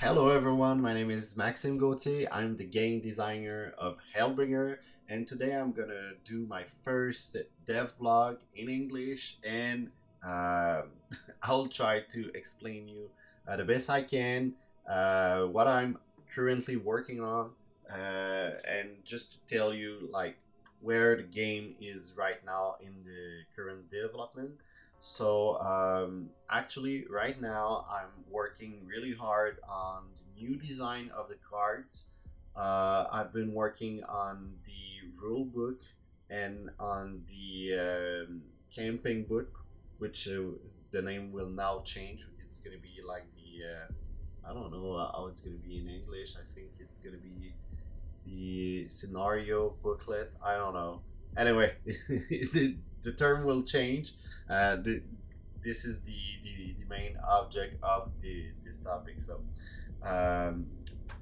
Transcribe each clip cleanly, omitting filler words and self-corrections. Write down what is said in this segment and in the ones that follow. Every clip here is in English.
Hello everyone, my name is Maxime Gauthier. I'm the game designer of Hellbringer, and today I'm gonna do my first dev vlog in English, and uh, I'll try to explain you the best I can what I'm currently working on, and just to tell you like where the game is right now in the current development. Actually, right now I'm working really hard on the new design of the cards. I've been working on the rule book and on the camping book, which the name will now change. It's gonna be like I don't know how it's gonna be in English. I think it's gonna be the scenario booklet. I don't know. Anyway, the term will change. This is the main object of this topic. Um,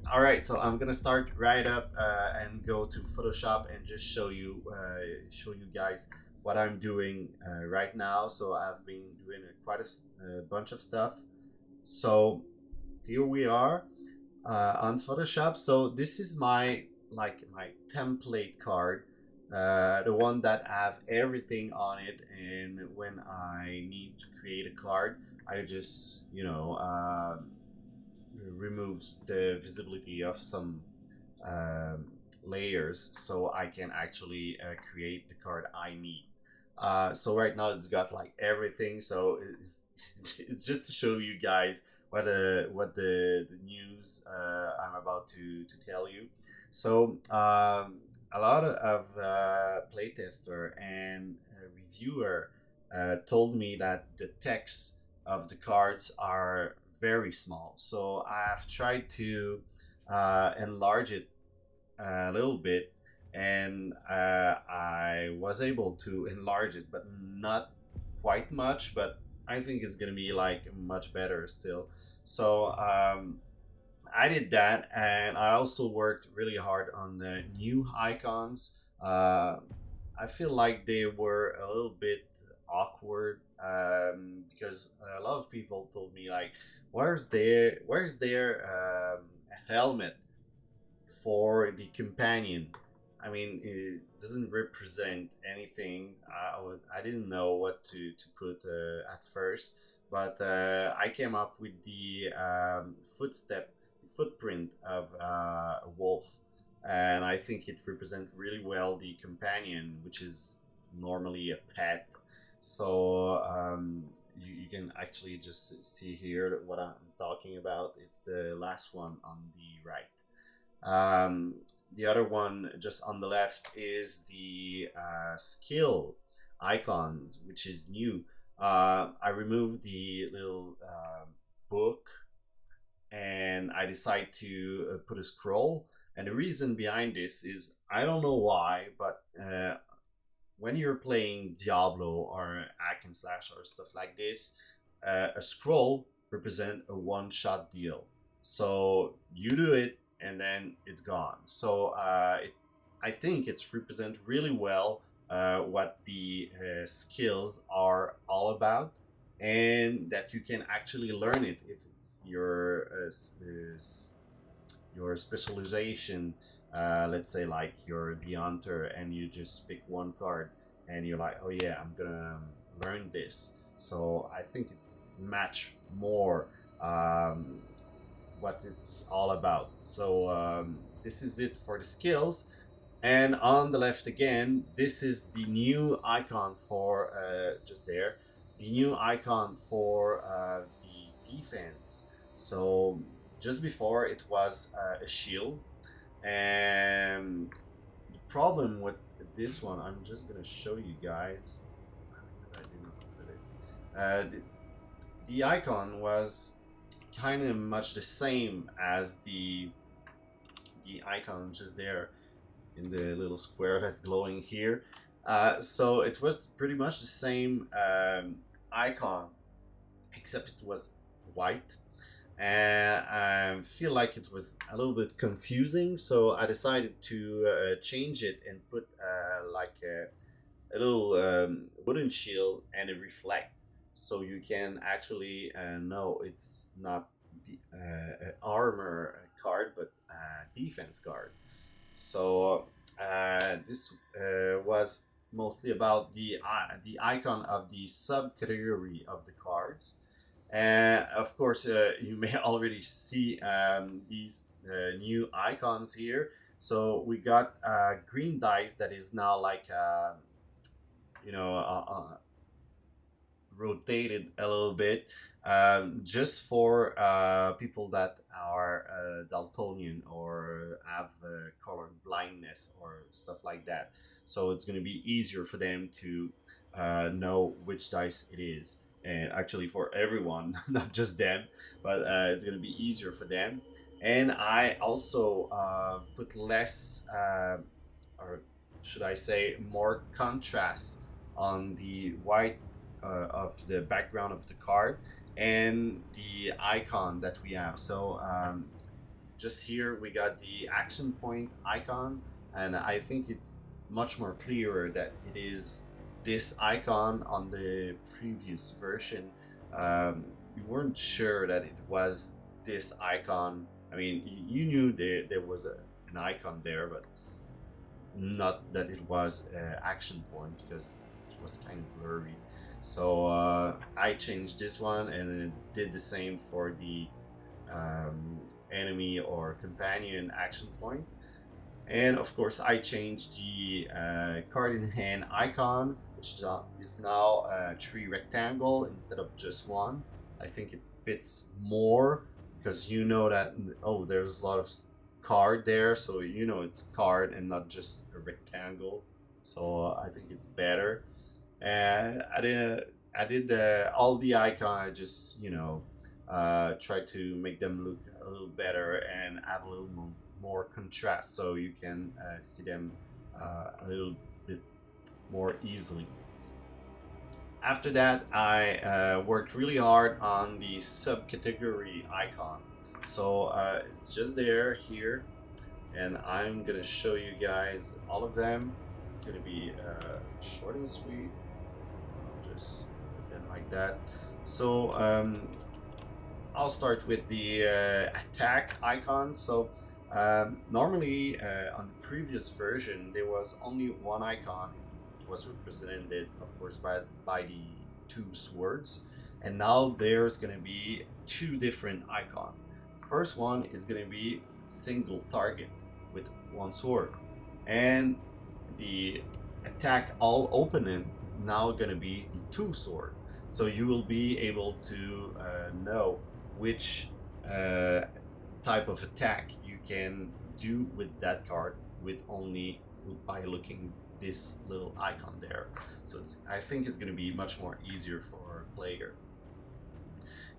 all right. So I'm gonna start right up and go to Photoshop and just show you guys what I'm doing right now. So I've been doing quite a bunch of stuff. So here we are on Photoshop. So this is my template card, the one that have everything on it. And when I need to create a card, I just removes the visibility of some layers, so I can actually create the card I need. So right now it's got like everything. So it's just to show you guys what the news I'm about to tell you. So a lot of playtester and reviewer told me that the text of the cards are very small. So I've tried to enlarge it a little bit, and I was able to enlarge it, but not quite much. But I think it's gonna be like much better still. So I did that, and I also worked really hard on the new icons. I feel like they were a little bit awkward because a lot of people told me like, "Where's their helmet for the companion?" I mean, it doesn't represent anything. I didn't know what to put at first, but I came up with the footprint of a wolf, and I think it represents really well the companion, which is normally a pet. So you can actually just see here what I'm talking about. It's the last one on the right. The other one just on the left is the skill icon, which is new. I removed the little book, and I decided to put a scroll. And the reason behind this is I don't know why, but when you're playing Diablo or hack and slash or stuff like this, a scroll represent a one-shot deal. So you do it and then it's gone. So I think it's represent really well what the skills are all about, and that you can actually learn it if it's your specialization. Let's say like you're the hunter and you just pick one card and you're like, oh yeah, I'm gonna learn this. So I think it match more what it's all about. So this is it for the skills. And on the left again, this is the new icon for just there, the new icon for the defense. So just before it was a shield, and the problem with this one, I'm just gonna show you guys because I didn't put it. The icon was kind of much the same as the icon just there in the little square that's glowing here. So it was pretty much the same icon, except it was white. And I feel like it was a little bit confusing, so I decided to change it and put like a little wooden shield and a reflect, so you can actually know it's not the armor card, but defense card. So this was mostly about the icon of the subcategory of the cards. And of course, you may already see these new icons here. So we got green dice that is now like you know rotated a little bit, just for people that are daltonian or have color blindness or stuff like that. So it's going to be easier for them to know which dice it is. And actually, for everyone, not just them, but it's going to be easier for them. And I also put less, or should I say, more contrast on the white of the background of the card and the icon that we have. So just here we got the action point icon, and I think it's much more clearer that it is this icon. On the previous version, we weren't sure that it was this icon. I mean, you knew there was an icon there, but not that it was action point, because it was kind of blurry. So I changed this one, and it did the same for the enemy or companion action point. And of course, I changed the card in hand icon, which is now 3 rectangle instead of just 1. I think it fits more, because you know that, oh, there's a lot of card there, so you know it's card and not just a rectangle. So I think it's better. And I did all the icon. I just try to make them look a little better and add a little more contrast, so you can see them a little bit more easily. After that, I worked really hard on the subcategory icon. So it's just there here, and I'm gonna show you guys all of them. It's gonna be short and sweet. I'll just put them like that. So I'll start with the attack icon. So normally on the previous version there was only one icon. It was represented, of course, by the 2 swords, and now there's gonna be 2 different icons. First one is gonna be single target with 1 sword, and the attack all opponent is now gonna be 2 sword. So you will be able to know which type of attack you can do with that card with only by looking this little icon there. So I think it's going to be much more easier for a player.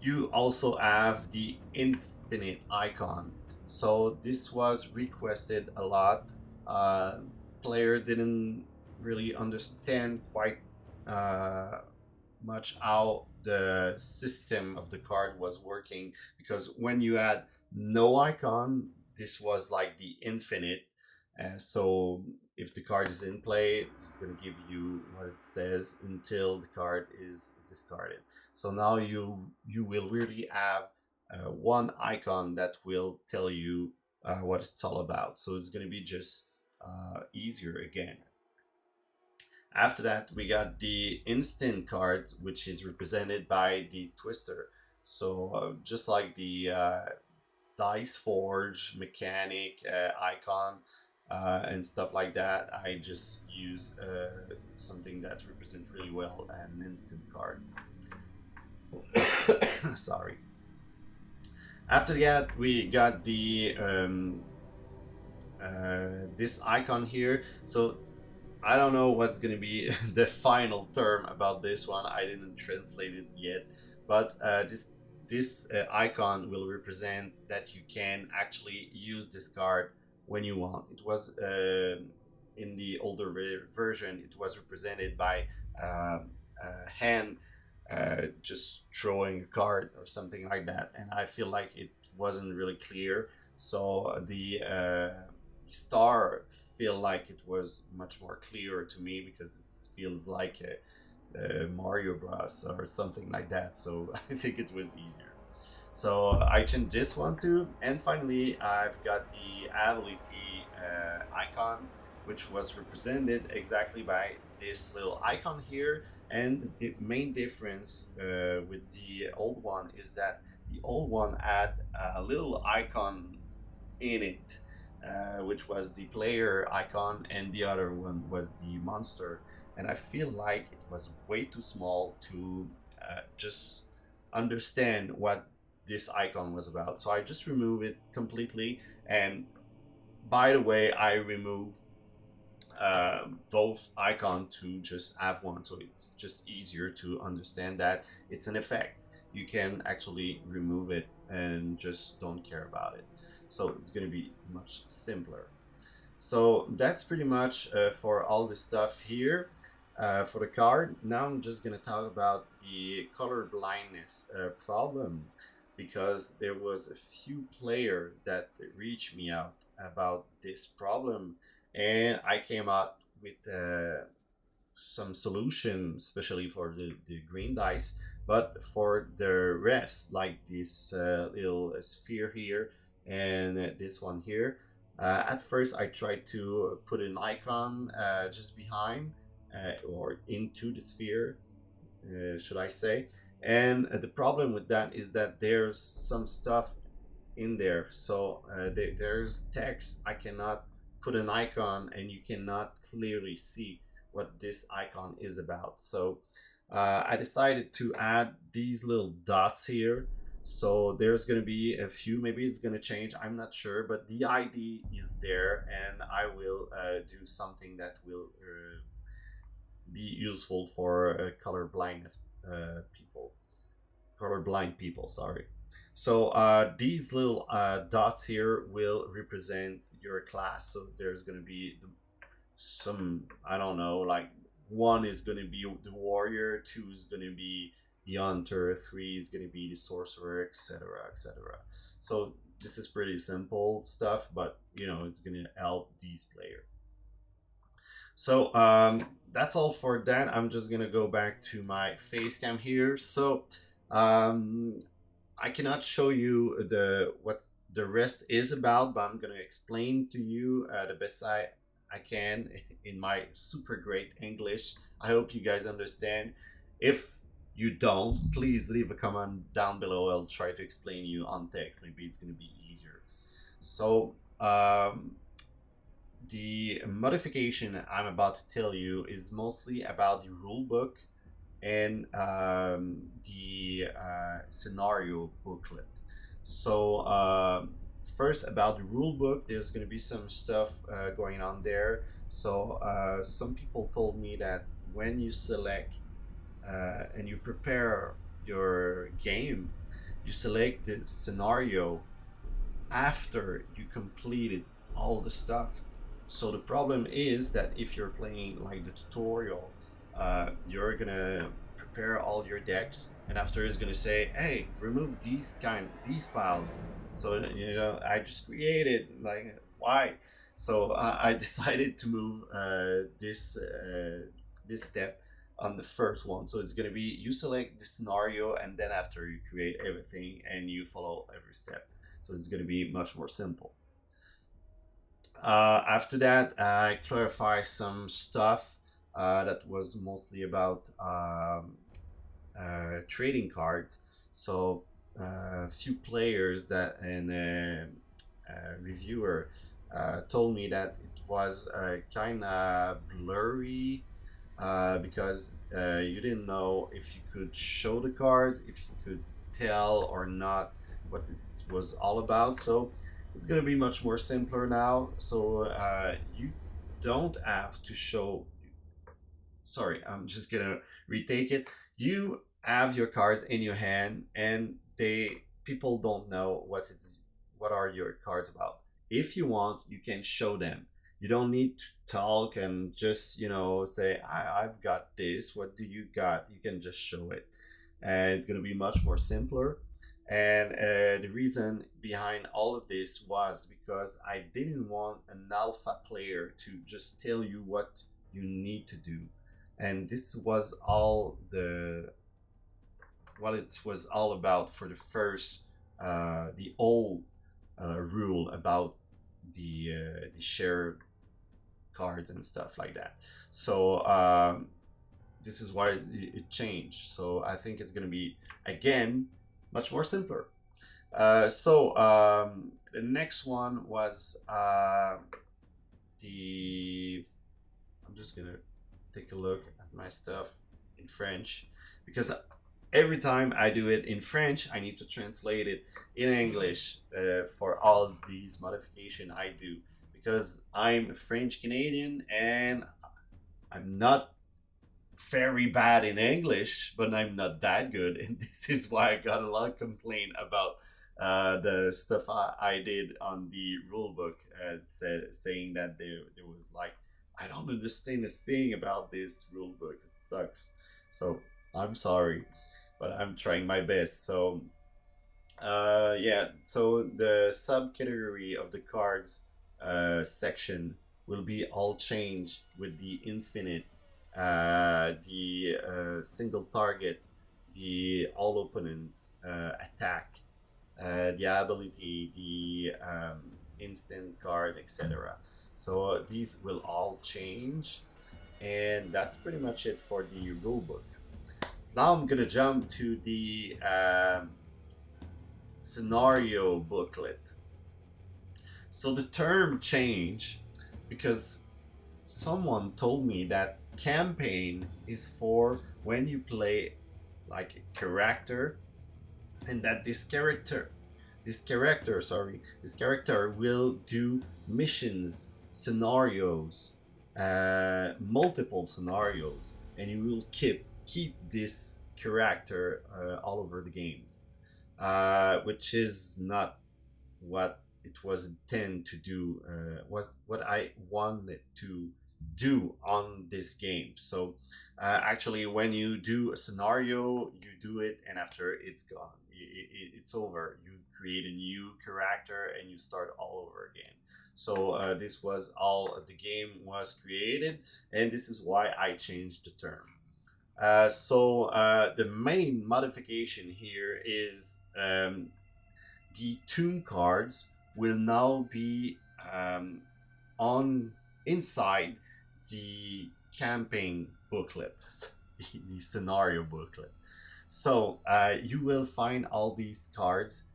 You also have the infinite icon. So this was requested a lot. Player didn't really understand quite much how the system of the card was working, because when you had no icon, this was like the infinite. So if the card is in play, it's going to give you what it says until the card is discarded. So now you will really have one icon that will tell you what it's all about. So it's going to be just easier again. After that, we got the instant card, which is represented by the twister. So just like the dice forge mechanic icon and stuff like that, I just use something that represents really well an instant card. Sorry. After that, we got the this icon here. So I don't know what's gonna be the final term about this one. I didn't translate it yet, but this icon will represent that you can actually use this card when you want. It was in the older version, it was represented by a hand just throwing a card or something like that, and I feel like it wasn't really clear. So the star feel like it was much more clearer to me, because it feels like a Mario Bros or something like that. So I think it was easier. So I changed this one too, and finally I've got the ability icon, which was represented exactly by this little icon here. And the main difference with the old one is that the old one had a little icon in it, which was the player icon, and the other one was the monster. And I feel like it was way too small to just understand what this icon was about. So I just removed it completely. And by the way, I removed both icon to just have one, so it's just easier to understand that it's an effect. You can actually remove it and just don't care about it. So it's going to be much simpler. So that's pretty much for all the stuff here for the card. Now I'm just going to talk about the color blindness problem, because there was a few players that reached me out about this problem, and I came out with some solution, especially for the green dice. But for the rest, like this little sphere here and this one here, at first I tried to put an icon just behind or into the sphere, should I say. And the problem with that is that there's some stuff in there. So there's text. I cannot put an icon and you cannot clearly see what this icon is about. So I decided to add these little dots here. So there's going to be a few, maybe it's going to change, I'm not sure, but the ID is there, and I will do something that will be useful for color blindness people, colorblind people, sorry. So these little dots here will represent your class. So there's going to be some, I don't know, like one is going to be the warrior, two is going to be the hunter, three is going to be the sorcerer, etc., etc. So this is pretty simple stuff, but you know, it's going to help these players. So that's all for that. I'm just gonna go back to my face cam here. So I cannot show you what the rest is about, but I'm gonna explain to you the best I can in my super great English. I hope you guys understand. If you don't, please leave a comment down below. I'll try to explain you on text. Maybe it's gonna be easier. So the modification I'm about to tell you is mostly about the rulebook and the scenario booklet. So first, about the rulebook, there's going to be some stuff going on there. So some people told me that when you select and you prepare your game, you select the scenario after you completed all the stuff. So the problem is that if you're playing like the tutorial, you're gonna prepare all your decks, and after it's gonna say, "Hey, remove these piles." So you know, I just created, like, why? So I decided to move this step on the first one. So it's gonna be, you select the scenario, and then after you create everything and you follow every step. So it's gonna be much more simple. After that, I clarify some stuff that was mostly about trading cards. So a few players that and reviewer told me that it was kind of blurry because you didn't know if you could show the cards, if you could tell or not what it was all about. So it's going to be much more simpler now. So you don't have to show, sorry, I'm just going to retake it. You have your cards in your hand, and people don't know what are your cards about. If you want, you can show them. You don't need to talk and just, you know, say, I've got this, what do you got? You can just show it, and it's going to be much more simpler. And the reason behind all of this was because I didn't want an alpha player to just tell you what you need to do. And this was all it was all about for the first the old rule about the shared cards and stuff like that. So this is why it changed. So I think it's gonna be again much more simpler. The next one was the. I'm just gonna take a look at my stuff in French because every time I do it in French, I need to translate it in English for all these modification I do because I'm French Canadian and I'm not very bad in English, but I'm not that good, and this is why I got a lot of complaint about the stuff I did on the rule book, saying that there was like I don't understand a thing about this rule book. It sucks. So I'm sorry, but I'm trying my best. So yeah, so the subcategory of the cards section will be all changed with the infinite, the single target, the all opponents attack, the ability, the instant card, etc. So these will all change, and that's pretty much it for the rulebook. Now I'm gonna jump to the scenario booklet. So the term change because someone told me that campaign is for when you play like a character, and that this character will do missions, scenarios, multiple scenarios, and you will keep this character all over the games, which is not what it was intended to do, what I wanted to do on this game. So actually when you do a scenario, you do it, and after it's gone, it's over. You create a new character and you start all over again. So this was all the game was created, and this is why I changed the term. The main modification here is the tomb cards will now be on inside the campaign booklet, the scenario booklet. So you will find all these cards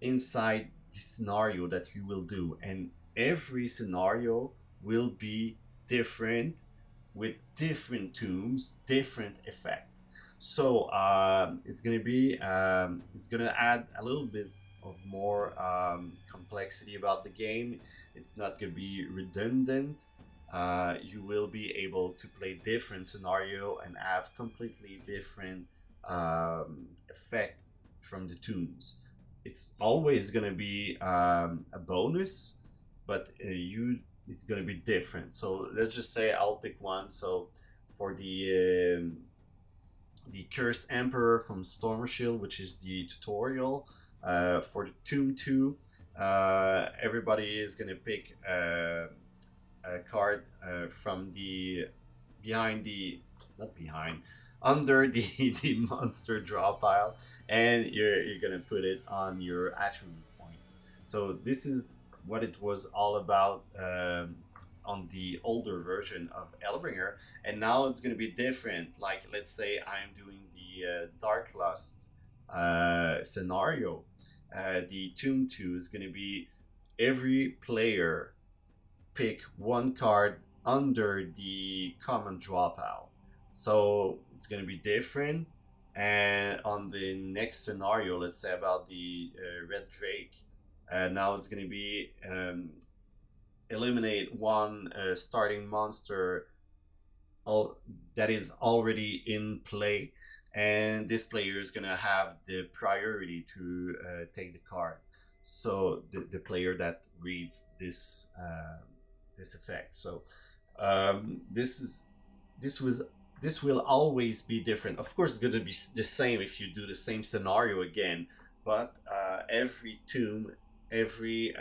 inside the scenario that you will do, and every scenario will be different with different tombs, different effect. So it's gonna add a little bit of more complexity about the game. It's not gonna be redundant. You will be able to play different scenario and have completely different effect from the tombs. It's always gonna be a bonus, but it's gonna be different. So let's just say I'll pick one. So for the Cursed Emperor from Storm Shield, which is the tutorial, for the Tomb 2, everybody is gonna pick a card from the under the monster draw pile, and you're gonna put it on your attribute points. So this is what it was all about on the older version of Hellbringer, and now it's gonna be different. Like let's say I'm doing the Dark Lust scenario. The Tomb 2 is gonna be every player pick one card under the common draw pile. So it's gonna be different. And on the next scenario, let's say about the Red Drake, now it's gonna be eliminate one starting monster that is already in play, and this player is gonna have the priority to take the card. So the player that reads this effect. So this will always be different. Of course, it's going to be the same if you do the same scenario again, but every tomb, every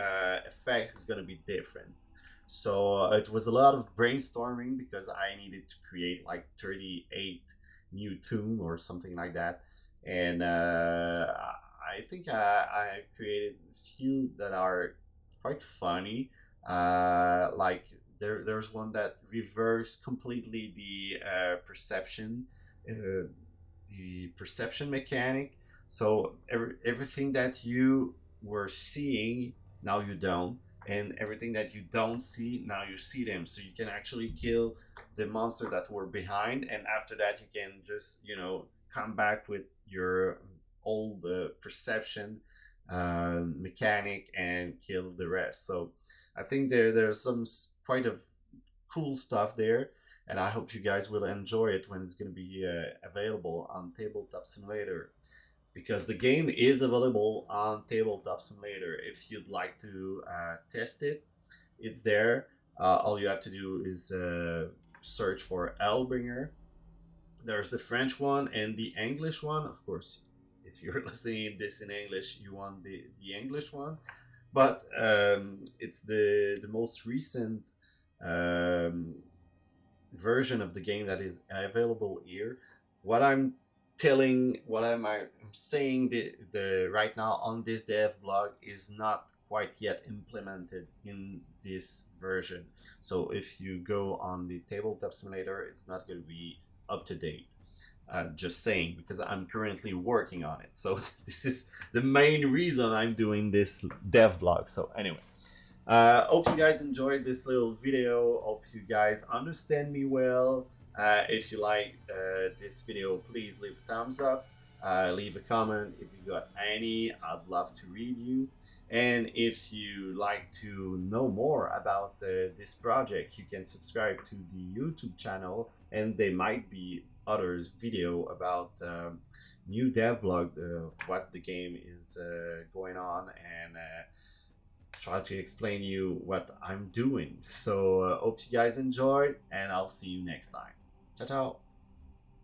effect is going to be different. So it was a lot of brainstorming because I needed to create like 38 new tomb or something like that, and I think I created a few that are quite funny. Like there's one that reversed completely uh, the perception mechanic. So everything that you were seeing, now you don't, and everything that you don't see, now you see them. So you can actually kill the monster that were behind, and after that you can just come back with your old perception mechanic and kill the rest. So I think there's some quite of cool stuff there, and I hope you guys will enjoy it when it's going to be available on Tabletop Simulator, because the game is available on Tabletop Simulator. If you'd like to test it, it's there. All you have to do is search for Hellbringer. There's the French one and the English one. Of course, if you're listening this in English, you want the English one. But it's the most recent um, version of the game that is available here. What I'm I'm saying the right now on this dev blog is not quite yet implemented in this version. So if you go on the Tabletop Simulator, it's not going to be up to date. Just saying, because I'm currently working on it. So this is the main reason I'm doing this dev blog. So anyway, hope you guys enjoyed this little video. Hope you guys understand me well. If you like this video, please leave a thumbs up. Leave a comment if you got any. I'd love to read you. And if you like to know more about this project, you can subscribe to the YouTube channel, and there might be others video about new devlog of what the game is going on, and try to explain you what I'm doing. So hope you guys enjoyed, and I'll see you next time. Ciao ciao.